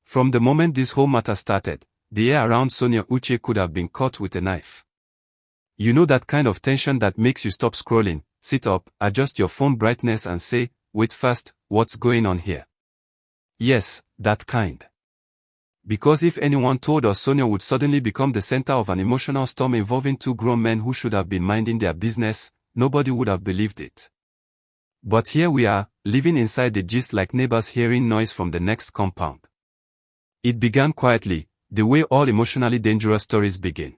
From the moment this whole matter started, the air around Sonia Uche could have been cut with a knife. You know that kind of tension that makes you stop scrolling, sit up, adjust your phone brightness and say, wait first, what's going on here? Yes, that kind. Because if anyone told us Sonia would suddenly become the center of an emotional storm involving two grown men who should have been minding their business, nobody would have believed it. But here we are, living inside the gist like neighbors hearing noise from the next compound. It began quietly, the way all emotionally dangerous stories begin.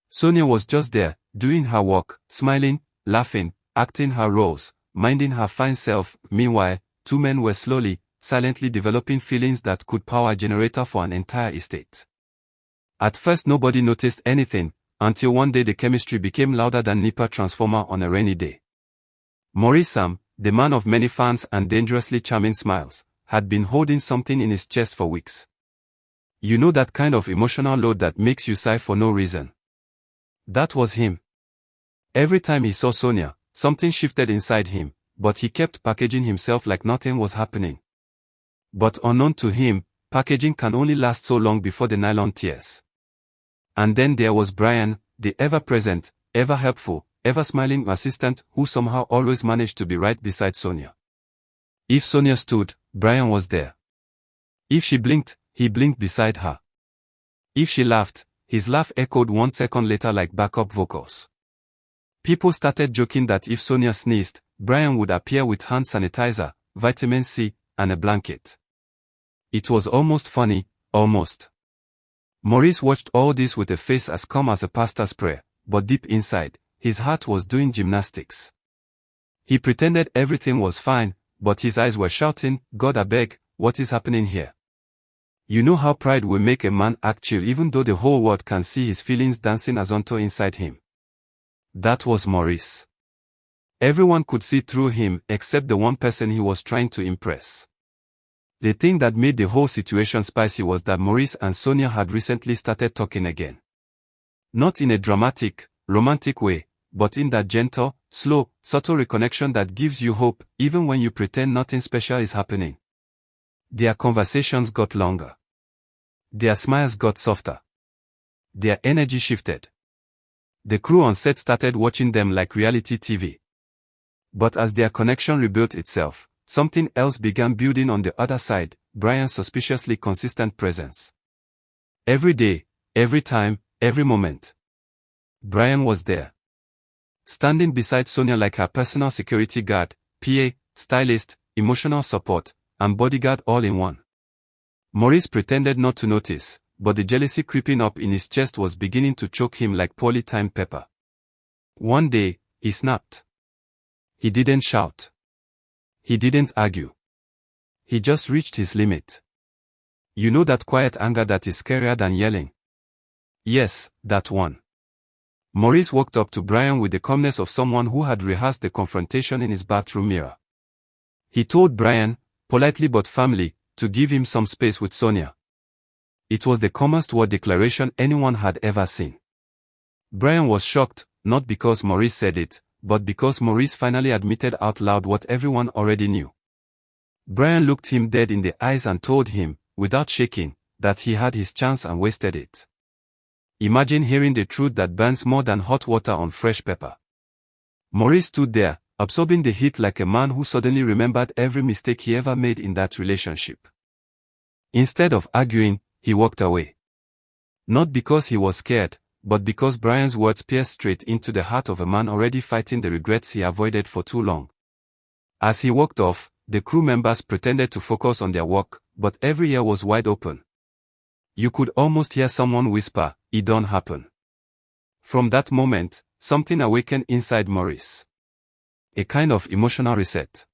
Sonia was just there, doing her work, smiling, laughing, acting her roles, minding her fine self. Meanwhile, two men were slowly, silently developing feelings that could power a generator for an entire estate. At first nobody noticed anything, until one day the chemistry became louder than NEPA transformer on a rainy day. Maurice, the man of many fans and dangerously charming smiles, had been holding something in his chest for weeks. You know that kind of emotional load that makes you sigh for no reason. That was him. Every time he saw Sonia, something shifted inside him, but he kept packaging himself like nothing was happening. But unknown to him, packaging can only last so long before the nylon tears. And then there was Brian, the ever-present, ever-helpful, ever-smiling assistant who somehow always managed to be right beside Sonia. If Sonia stood, Brian was there. If she blinked, he blinked beside her. If she laughed, his laugh echoed 1 second later like backup vocals. People started joking that if Sonia sneezed, Brian would appear with hand sanitizer, vitamin C, and a blanket. It was almost funny, almost. Maurice watched all this with a face as calm as a pastor's prayer, but deep inside, his heart was doing gymnastics. He pretended everything was fine, but his eyes were shouting, God abeg, what is happening here? You know how pride will make a man act chill even though the whole world can see his feelings dancing as onto inside him. That was Maurice. Everyone could see through him except the one person he was trying to impress. The thing that made the whole situation spicy was that Maurice and Sonia had recently started talking again. Not in a dramatic, romantic way, but in that gentle, slow, subtle reconnection that gives you hope even when you pretend nothing special is happening. Their conversations got longer. Their smiles got softer. Their energy shifted. The crew on set started watching them like reality TV. But as their connection rebuilt itself, something else began building on the other side, Brian's suspiciously consistent presence. Every day, every time, every moment. Brian was there. Standing beside Sonia like her personal security guard, PA, stylist, emotional support, and bodyguard all in one. Maurice pretended not to notice, but the jealousy creeping up in his chest was beginning to choke him like poorly timed pepper. One day, he snapped. He didn't shout. He didn't argue. He just reached his limit. You know that quiet anger that is scarier than yelling? Yes, that one. Maurice walked up to Brian with the calmness of someone who had rehearsed the confrontation in his bathroom mirror. He told Brian, politely but firmly, to give him some space with Sonia. It was the calmest word declaration anyone had ever seen. Brian was shocked, not because Maurice said it, but because Maurice finally admitted out loud what everyone already knew. Brian looked him dead in the eyes and told him, without shaking, that he had his chance and wasted it. Imagine hearing the truth that burns more than hot water on fresh pepper. Maurice stood there, absorbing the heat like a man who suddenly remembered every mistake he ever made in that relationship. Instead of arguing, he walked away. Not because he was scared, but because Brian's words pierced straight into the heart of a man already fighting the regrets he avoided for too long. As he walked off, the crew members pretended to focus on their work, but every ear was wide open. You could almost hear someone whisper, "It don't happen." From that moment, something awakened inside Maurice. A kind of emotional reset.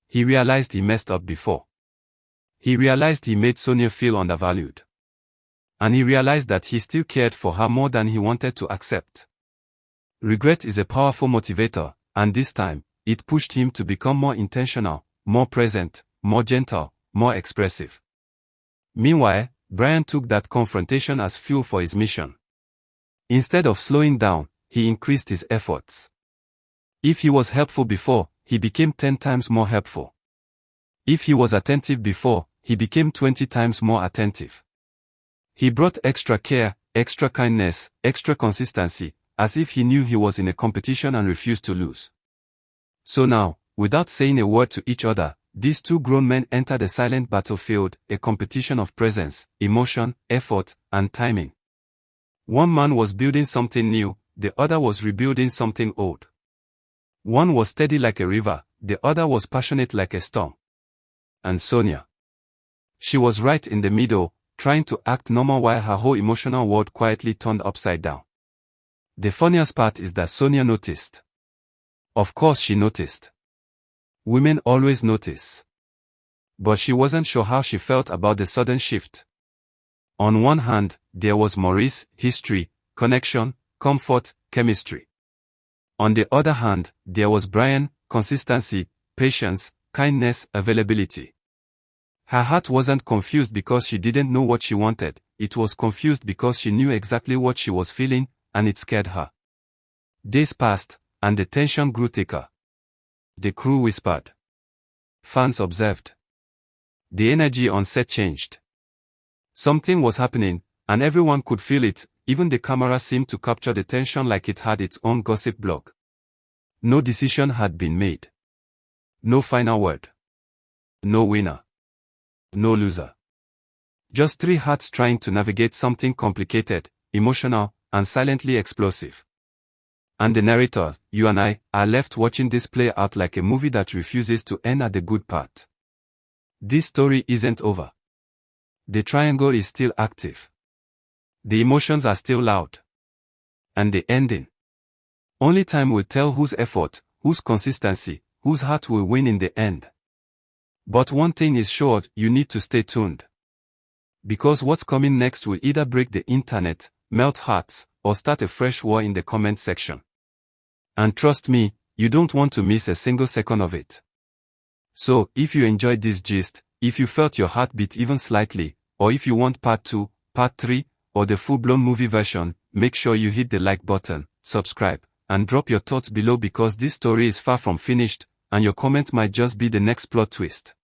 He realized he messed up before. He realized he made Sonia feel undervalued. And he realized that he still cared for her more than he wanted to accept. Regret is a powerful motivator, and this time, it pushed him to become more intentional, more present, more gentle, more expressive. Meanwhile, Brian took that confrontation as fuel for his mission. Instead of slowing down, he increased his efforts. If he was helpful before, he became 10 times more helpful. If he was attentive before, he became 20 times more attentive. He brought extra care, extra kindness, extra consistency, as if he knew he was in a competition and refused to lose. So now, without saying a word to each other, these two grown men entered a silent battlefield, a competition of presence, emotion, effort, and timing. One man was building something new, the other was rebuilding something old. One was steady like a river, the other was passionate like a storm. And Sonia. She was right in the middle, trying to act normal while her whole emotional world quietly turned upside down. The funniest part is that Sonia noticed. Of course she noticed. Women always notice. But she wasn't sure how she felt about the sudden shift. On one hand, there was Maurice, history, connection, comfort, chemistry. On the other hand, there was Brian, consistency, patience, kindness, availability. Her heart wasn't confused because she didn't know what she wanted, it was confused because she knew exactly what she was feeling, and it scared her. Days passed, and the tension grew thicker. The crew whispered. Fans observed. The energy on set changed. Something was happening, and everyone could feel it, even the camera seemed to capture the tension like it had its own gossip blog. No decision had been made. No final word. No winner. No loser. Just three hearts trying to navigate something complicated, emotional, and silently explosive. And the narrator, you and I, are left watching this play out like a movie that refuses to end at the good part. This story isn't over. The triangle is still active. The emotions are still loud. And the ending. Only time will tell whose effort, whose consistency, whose heart will win in the end. But one thing is sure, you need to stay tuned. Because what's coming next will either break the internet, melt hearts, or start a fresh war in the comment section. And trust me, you don't want to miss a single second of it. So, if you enjoyed this gist, if you felt your heart beat even slightly, or if you want part 2, part 3, or the full-blown movie version, make sure you hit the like button, subscribe, and drop your thoughts below because this story is far from finished, and your comment might just be the next plot twist.